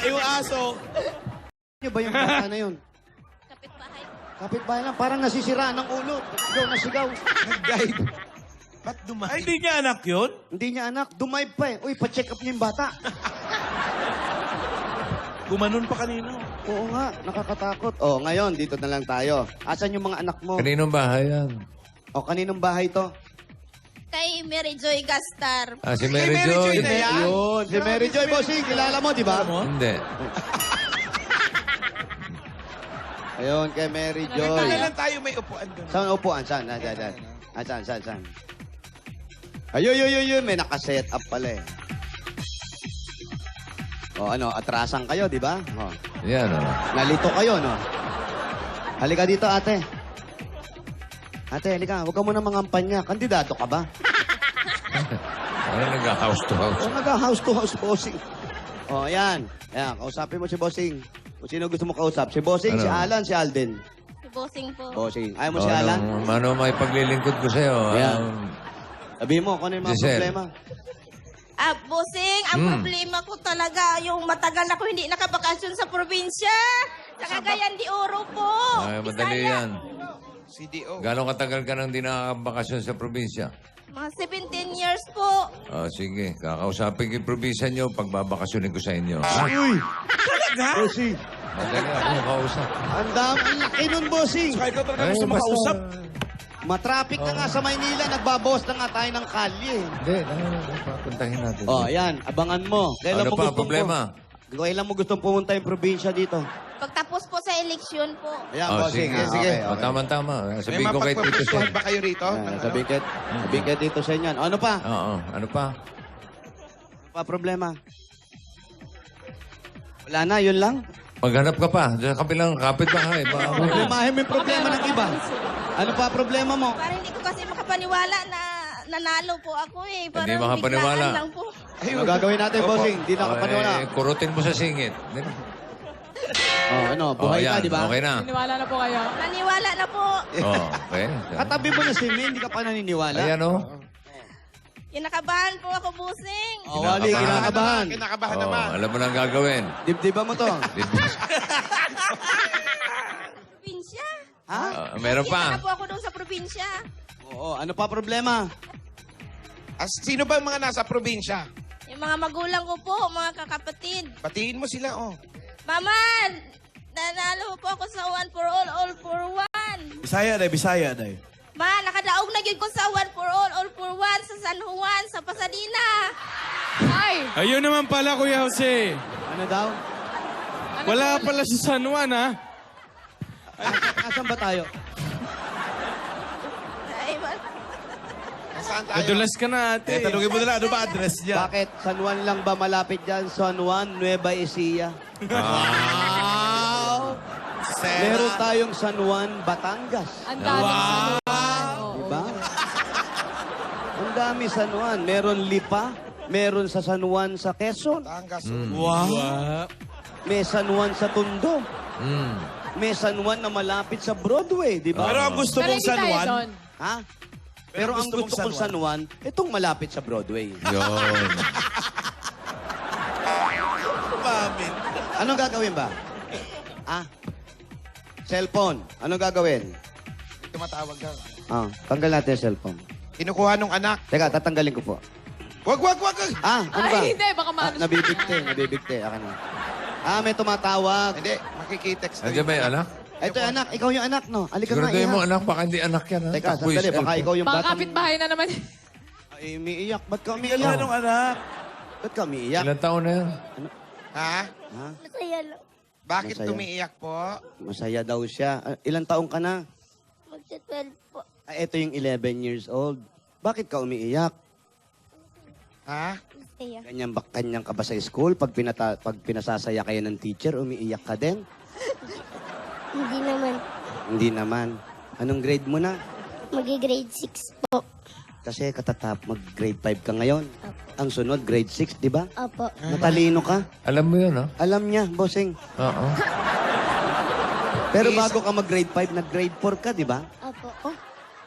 yung aso. Ano ba yung bata na yun? Kapitbahay. Kapitbahay lang, parang nasisiraan ng ulo. Sigaw na sigaw. Nag-guide. Ba't Ay, dumayo? hindi niya anak yun? Hindi niya anak, dumive pa eh. Uy, pa-check up niya yung bata. Gumanon pa kanina. Oo nga, nakakatakot. Oh, ngayon, dito na lang tayo. Asan yung mga anak mo? Kaninong bahay yan? O, kaninong bahay to? Kay Mary Joy Gastar. Ah, si Mary Mary Joy. Joy na yan. Ayun, si Mary Joy Bossing, kilala mo, di ba? Hindi. Ayun, kay Mary Wala Joy. lang tayo may upuan doon. Saan upuan? Saan? Saan? Saan? Ayun, may nakaset up pala eh. O ano, atrasan kayo, di ba? O, Yan, oh. nalito kayo, no? Halika dito, ate. Ate, halika, huwag ka muna mangampanya. Kandidato ka ba? Ano nag-house to house? O, nag-house to house bossing. O, yan. Yan, kausapin mo si bossing. Kung sino gusto mo kausap. Si bossing, Ano? si Alan, si Alden. Si Bossing po. Bossing. Ayaw mo si Alan? Ano may paglilingkod ko sa'yo? Yan. Sabihin mo, kung ano yung mga Giselle. problema. Bossing, ang problema ko talaga, yung matagal ako hindi nakabakasyon sa probinsya. Sa Cagayan de Oro po. Ay, madali Bisaya. yan. CDO. Gano'ng katagal ka nang di nakakabakasyon sa probinsya? Mga 17 years po. Sige, kakausapin ko yung probinsya nyo, pagbabakasyonin ko sa inyo. Ha? Uy! Bossing. Madali ako kausap. Ang laki nun, bossing. Kaya ikaw talaga Ay, gusto basta- makausap. Matraffic na nga sa Maynila, nagbabawas na nga tayo ng kalye. Hindi, papuntahin natin. Oh, ayan, abangan mo. Kailan Ano mo pa, gustong problema? Kailan mo gustong pumunta yung probinsya dito? Pagtapos po sa eleksyon po. Ayan, Oh, bossing. sige, Sige. Oh, tama-tama. May Sabihin ko kay Tito mapagpapustuhan Sen. ba kayo rito? Ayan, sabihin ka dito sa inyo. Ano pa? Oo, ano pa? Ano pa problema? Wala na, yun lang. Maghanap ka pa. Diyan kabilang kapitbahay. Problemahin mo yung problema ng iba. Ano pa problema mo? Parang hindi ko kasi makapaniwala na nanalo po ako eh. Parang Hindi makapaniwala. biglaan lang po. Ano gagawin natin, bossing? Hindi nakapaniwala. Kurutin mo sa singit. Oh, ano, buhay ka, yan. di ba? Okay na. Naniwala na po kayo. Naniwala na po. Oh, okay. Katabi mo na si Min, hindi ka pa naniniwala. Ayan, oh. Kinakabahan po ako, Bossing. Oh, wali, kinakabahan. Kinakabahan Oh, naman. alam mo na ang gagawin. Dibdiba mo to. Probinsya. Ha? Meron Kita pa. na po ako doon sa probinsya. Oo, ano pa problema? Sino ba ang mga nasa probinsya? Yung mga magulang ko po, mga kakapatid. Batiin mo sila, oh. Mama, nanalo po ako sa One for All for One. Bisaya, day. Bisaya, day. Ma, nakadaog na yun ko sa One for All for One sa San Juan, sa Pasadena. Ay! Ayun naman pala, Kuya Jose. Ano daw? Wala pala si San Juan, ha? Nasaan ba tayo? Ay, Nasaan tayo? Nadulas ka na, ate. Tanungin mo na lang, ano ba address niya? Bakit? San Juan lang ba malapit dyan? San Juan, Nueva Ecija. Wow! Meron tayong San Juan, Batangas. Ang dami sa Diba? Ang dami San Juan. Meron Lipa. Meron sa San Juan sa Quezon. Tangas. Wow. May San Juan sa Tondo. Mm. May San Juan na malapit sa Broadway, di ba? Pero ang gusto Pero mong hindi San tayo Juan, doon. Ha? Pero ang gusto kong San Juan, itong malapit sa Broadway. Yun. umamin. Anong gagawin ba? Ah? Cellphone. Anong gagawin? Tumatawag ka. Tanggal natin yung cellphone. Kinukuha nung anak. Teka, tatanggalin ko po. Wag! Ano ba? Ay, hindi. Baka maano siya. Nabibigte. Akin na. May tumatawag. Hindi, makikitext. Andiyan ba yung anak? Ito yung anak. Ikaw yung anak, no? Alika nga, Siguraduhin mo, iha. anak. Baka hindi anak yan, ha? Teka, Takbo yung sandali. Baka cellphone. ikaw yung Baka batang... kapitbahay na naman. Ay, umiiyak. Ba't ka Ano umiiyak? anong anak? Ba't ka umiiyak? Ilang taon na yan? Ha? Ha? Masaya lang. Bakit Masaya. tumiiyak po? Masaya daw siya. Ilang taong ka na? Magsa-12 po. Ito yung 11 years old. Bakit ka umiiyak? Ha? Masaya. Kanyang ka ba sa school? Pag pinasasaya kayo ng teacher, umiiyak ka din? Hindi naman. Hindi naman. Anong grade mo na? Magi-grade 6 po. Kasi mag-grade 5 ka ngayon. Ang sunod, grade 6, di ba? Opo. Matalino ka. Alam mo yun, ha? Alam niya, bossing. Oo. Pero bago ka mag-grade 5, nag-grade 4 ka, di ba? Opo.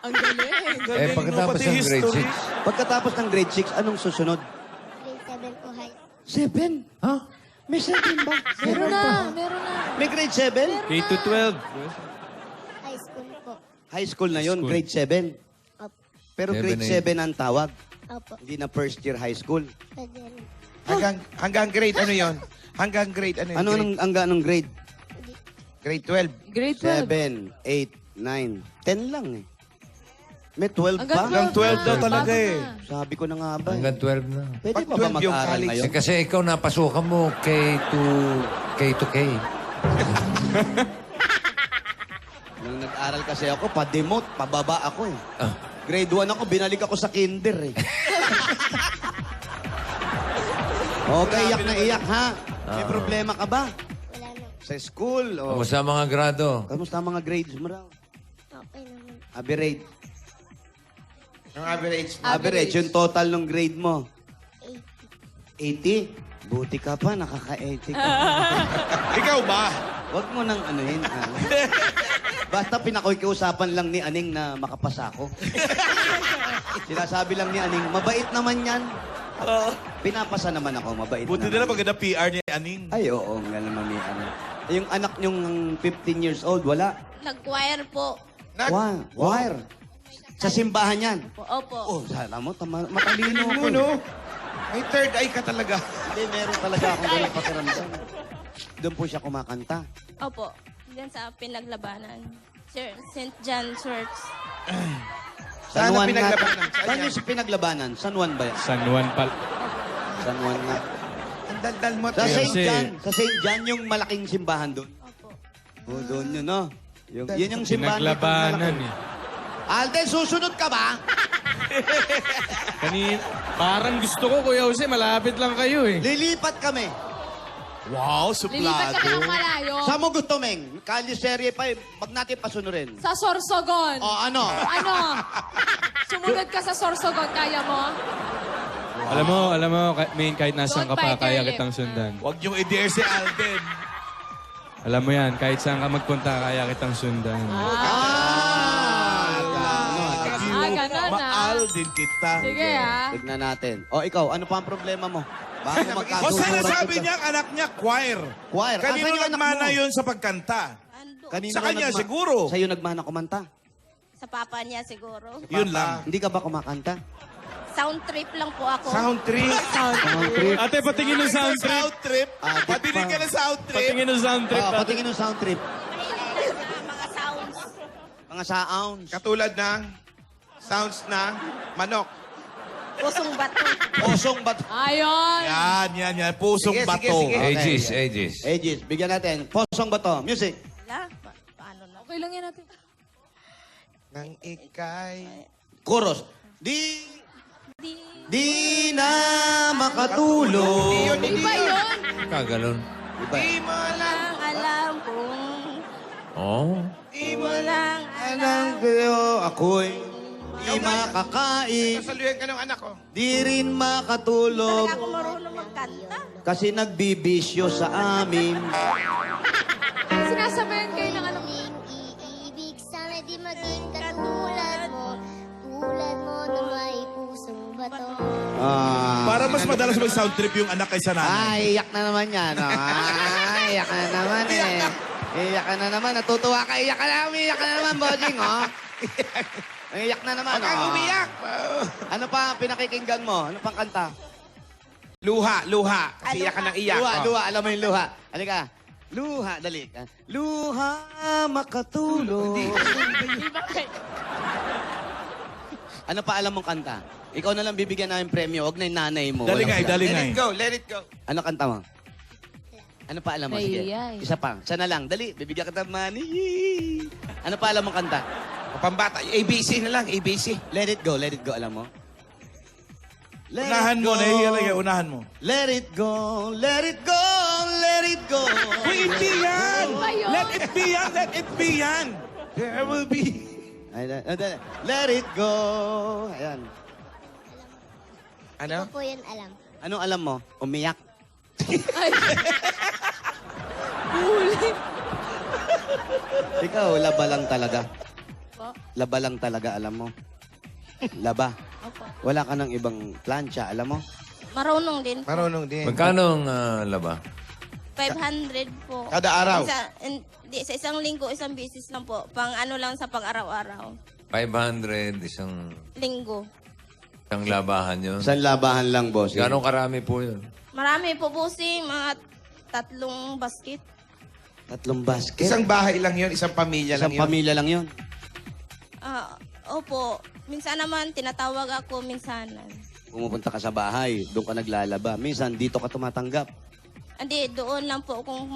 Ang galing. Galing, no? Pagkatapos Pati ng grade history. 6. Pagkatapos ng grade 6, anong susunod? Grade 7 po high. 7? Ha? May 7 ba? Meron na, meron na. May grade 7? K-12. High school po. High school na yon, grade 7. Opo. Pero Seven, grade eight. 7 ang tawag. Opo. Hindi na first year high school. Pwede rin. Hanggang grade ano yon? Hanggang grade ano yun? Ano ang anong grade? Grade 12. Grade 12. 7, 8, 9, 10 lang eh. May 12 pa? Hanggang 12 daw talaga eh. Sabi ko na nga ba. Hanggang 12 na. Pwede Pag pa ba 12 yung mag-aral college? ngayon? Kasi ikaw napasukan mo K to K. Nung nag-aral kasi ako, pa-demote, pababa ako eh. Ah. Grade 1 ako, binalik ako sa kinder eh. Okay, iyak na iyak ha. May problema ka ba? Wala na. Sa school? O Kamusta ang mga grado? kamusta ang mga grades mo raw? Okay naman. Average. Ang average. Average, yung total ng grade mo. 80. 80? Buti ka pa, nakaka-80 ka. Ikaw ba? Huwag mo nang anuhin. Basta pinakikiusapan lang ni Aning na makapasa ako. Sinasabi lang ni Aning, mabait naman yan. Pinapasa naman ako, mabait Buti naman. nila maganda PR ni Aning. Ay, oo, nga naman ni Aning. Yung anak niyong 15 years old, wala. Nag-choir po. Wire. Sa simbahan yan. Opo. Oh, sana mo, matalino ako. No. May third eye ka talaga. Hindi, meron talaga akong ganun pakiramdam. Doon po siya kumakanta. Opo. Diyan sa pinaglabanan. Sir, St. John Church. Saan ang Juan nga- pinaglabanan? Saan Saan yan? yung pinaglabanan? San Juan ba yan? San Juan pal. San Juan nga. Ang daldal mo, Sa Teo. St. Kasi- John. Sa St. John yung malaking simbahan doon. Opo. Oh, doon yun, no? Yun yung simbahan. Pinaglabanan eh. Alden, susunod ka ba? Parang gusto ko, Kuya Jose, malapit lang kayo eh. Lilipat kami. Wow, Lilipat ka pa ng suplado. malayo. Saan mo gusto, Meng? Kaliserye pa, wag natin pasunurin. Sa Sorsogon. O, ano? Ano? Sumunod ka sa Sorsogon, kaya mo? Alam mo, Main, kahit nasaan ka Don't pa, bite kaya your lip. kitang sundan. Huwag niyong i-dare si Alden. Alam mo yan, kahit saan ka magpunta, kaya kitang sundan. Ganon na. Maaldin kita. Sige ah. Tignan natin. O, ikaw, ano pa ang problema mo? Bakit mo O magkasunuran? sana sabi niya ang anak niya, choir. Choir. Kanino Asan yung anak nagmana mo? yun sa pagkanta? Ando. Kanino Sa ka kanya, nagma- siguro. Sa'yo nagmana kumanta? Sa papa niya siguro. Yun lang. Hindi ka ba kumakanta? Sound trip lang po ako. Sound trip. Sound trip. Ate, patingin ng sound trip. Sound trip. Adik Pabilig pa. ka na sound trip. Patingin ng sound trip. Oh, patingin ng sound trip. Mahilig lang sa mga sounds. Mga sounds. Katulad ng sounds ng manok. Pusong bato. Osong bato. Ayun. Yan. Pusong Sige, bato. sige. Ages, ages. Aegis, bigyan natin. Posong bato. Music. La? Paano na? Okay lang yan natin. Nang ikay. Chorus. Di na makatulog. Iba yun. Kagalon. Iba. Di mo lang. Ang alam kong Oh. di mo lang Alam alam. ko ako'y di makakain. Sasaluhin ka ng anak ko. Di rin makatulog. Talaga ako marunong magkanta. Kasi nagbibisyo sa amin. Sinasabayan kayo ng ano. Iibig sana di maging katulad mo. Tulad mo na may pusong bato. Para mas madalas mag-sound trip yung anak kaysa nanay. Ay, iyak na naman yan. Oh. Ay, iyak na naman eh. Iyak ka na naman. Natutuwa ka. Iyak ka na. Umiiyak ka na naman, Bossing, oh. Iyak na naman, Huwag kang oh. umiyak. Ano pa ang pinakikinggan mo? Ano pang kanta? Luha. Kasi iyak ka ng iyak. Luha, Oh. luha. Alam mo yung luha. Halika. Luha, dali. Luha, makatulog. Ano pa alam mong kanta? Ikaw na lang bibigyan namin premyo. Huwag na yung nanay mo. Dali Walang nga, yan. dali Let nga. it go. Let it go. Ano kanta mo? Ano pa alam mo? Sige. Nahihiya eh. Isa pa. Sana lang. Dali. Bibigyan kita money. Ano pa alam mong kanta? Pambata. ABC na lang. ABC. Let it go. Let it go. Alam mo? Let Unahan it mo, go. nahihiya lang yan. Unahan mo. Let it go. Let it go. Let it go. Uy, hindi yan! Iba yun. Let it be yan! Let it be yan! There will be. Let it go. Ayan. Ano? Ano po yun alam? Anong alam mo? Umiyak. Ay. Huli. Ikaw, laba lang talaga. Po? Laba lang talaga, alam mo. Laba. Opo. Wala ka ng ibang plancha, alam mo? Marunong din. Marunong din. Magkano ang laba? 500 po. Kada araw? Hindi, sa isang linggo, isang beses lang po. Pang ano lang sa pang-araw-araw. 500, isang Linggo. labahan yun. Isang labahan lang, boss. Gano'ng karami po yun? Marami po, bossing. Mga 3 basket. 3 basket. Isang bahay lang yun, isang pamilya Isang lang yun. pamilya lang yun. Opo. Minsan naman, tinatawag ako minsanan. Pumupunta ka sa bahay, doon ka naglalaba. Minsan, dito ka tumatanggap. Hindi, doon lang po kung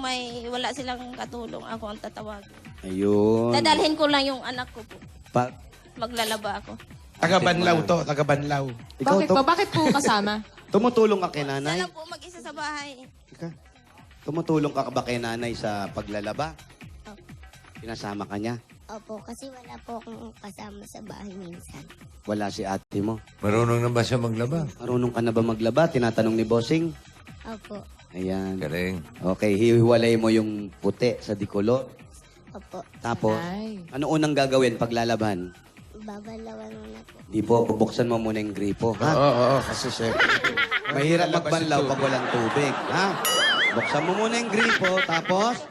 wala silang katulong, ako ang tatawag. Ayun. Dadalhin ko lang yung anak ko po. Pa- Maglalaba ako. Taga-Banlaw to, taga-Banlaw. Ikaw Bakit to, po? Bakit po kasama? tumutulong ka kay nanay? Sana po mag-isa sa bahay. Ika, tumutulong ka ba kay nanay sa paglalaba? Pinasama ka niya? Opo, kasi wala po akong kasama sa bahay minsan. Wala si ate mo. Marunong na ba siya maglaba? Marunong ka na ba maglaba? Tinatanong ni Bossing. Opo, Ayan. Galing. Okay, hihiwalay mo yung puti sa dikolor. opo. Tapos, Ay. ano unang gagawin pag lalaban? Babalawan mo na po. Di po, bubuksan mo muna yung gripo, ha? Oo, kasi syempre. Mahirap Lalabas magbanlaw yung pag walang tubig, ha? Buksan mo muna yung gripo, tapos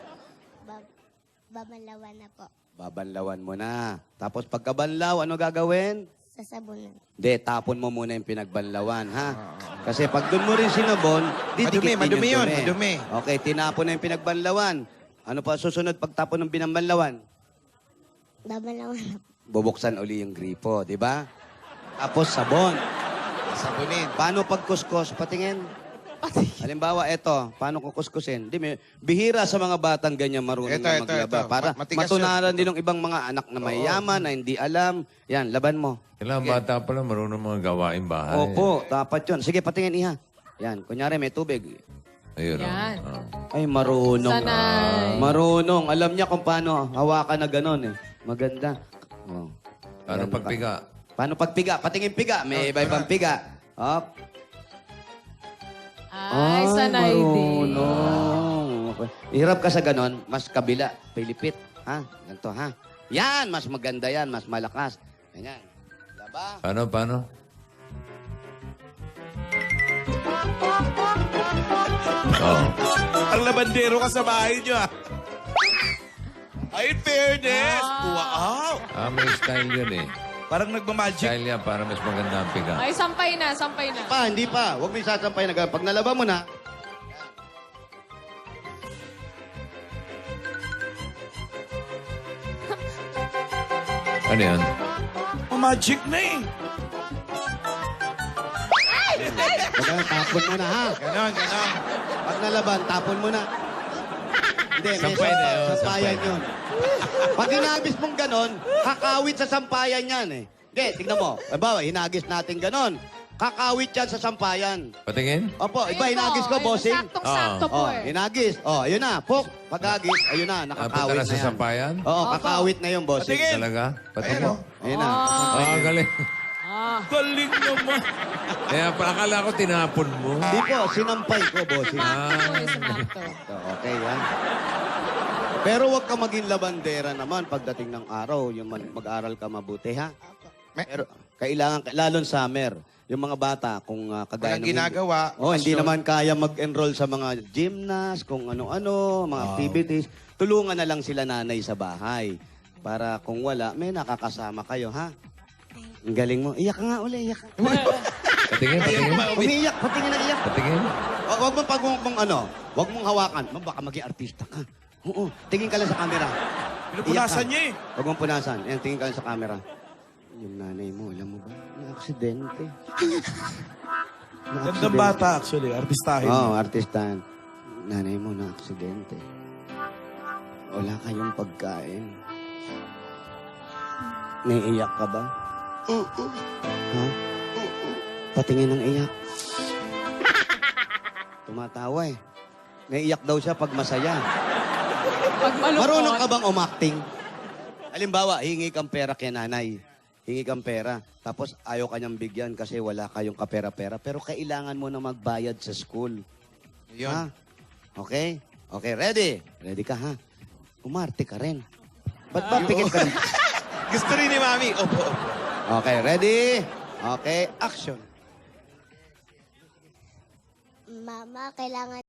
Babalawan na po. babanlawan mo na. Tapos pagkabanlaw, ano gagawin? Sasabunan. Hindi, tapon mo muna yung pinagbanlawan, ha? Kasi pag doon mo rin sinabon, didikit din Madumi yung yun, dumi. madumi. Okay, tinapon na yung pinagbanlawan. Ano pa susunod pagtapon ng binambanlawan? Babalawan na po. Bubuksan uli yung gripo, di ba? Tapos sabon. Sabunin. Paano pagkuskos? Patingin. Halimbawa, eto, paano kukuskusin? Di, bihira sa mga batang ganyan marunong Ito, na ito, maglaba. ito. Para Matigas matunaran din ng ibang mga anak na mayaman, na hindi alam. Yan, laban mo. Kailangan bata pa lang marunong mga gawain bahay. Opo, dapat yun. Sige, patingin iha. Yan, kunyari may tubig. Ayun. Yan. Ay, marunong. Sanay. Marunong. Alam niya kung paano hawakan na gano'n eh. Maganda. Oh. Paano Yan, pagpiga? Paano pagpiga? Patingin piga. May iba-ibang piga. Up. Ay, sanay din. Marunong. Okay. Hirap ka sa ganon, mas kabila, pilipit. Ha? Ganito, ha? Yan, mas maganda yan, mas malakas. Ganyan. Laba. Paano? Oh. Ang labandero ka sa bahay niyo, ah. Ay, in fairness. Wow. May style yun eh. Parang nagmamagic. Style yan para mas maganda ang piga. Ay, sampay na, sampay na. Hindi pa. Huwag mo isasampay na. Pag nalaba mo na, Ano yan? Magic na eh. Baga, tapon mo na, ha? Ganon, ganon. Pag nalaban, tapon mo na. Hindi, may Sampay na yun, sampayan sampay. yun. Pag hinagis mong ganon, kakawit sa sampayan yan eh. Hindi, tignan mo. Bawa, hinagis natin ganon. Kakawit yan sa sampayan. Patingin? Opo, iba Ayun hinagis po, ko, ayun, bossing. Saktong-sakto po Oh, eh. hinagis. Oh, ayun na. Pok, pagagis, ayun na, Punta nakakawit na na sa yan. sampayan? Oo, kakawit na yung bossing. Patingin. Talaga? Patingin mo? Ayun na. Galing. Galing naman. Kaya akala ko tinapon mo. Hindi po, sinampay ko, bossing. Sumakto po eh, sumakto. Okay, yan. Pero wag ka maging labandera naman pagdating ng araw. Yung mag-aral ka mabuti, ha? Pero kailangan, lalo sa summer, yung mga bata, kung kagaya Walang ginagawa. hindi bakasyon. naman kaya mag-enroll sa mga gymnast, kung ano-ano, mga activities, tulungan na lang sila nanay sa bahay. Para kung wala, may nakakasama kayo, ha? Ang galing mo. Iyak ka nga uli, iyak ka. Patingin. Umiiyak, patingin na iyak. Patingin. Huwag mong pag mong huwag mong hawakan. Baka maging artista ka. Oo, tingin ka lang sa camera. Pinupunasan niya eh. Huwag mong punasan. Ayan, tingin ka lang sa camera. Yung nanay mo, alam mo ba? Na-aksidente. Gandang bata actually, artistahin. Oo, artistahan. Nanay mo na-aksidente. Wala kayong pagkain. Naiiyak ka ba? Ha? Patingin ng iyak. Tumatawa eh. Naiiyak daw siya pag masaya. Pag malungkot. Marunong ka bang umacting? Halimbawa, hingi kang pera kay nanay. Hingi kang pera. Tapos ayaw kanyang bigyan kasi wala kayong kapera-pera. Pero kailangan mo na magbayad sa school. Yun. Ha? Okay? Okay, ready? Ready ka, ha? Umarte ka rin. Ba't ba pikit ka rin? Gusto rin ni Mami. Opo. Okay, ready? Okay, action. Mama, kailangan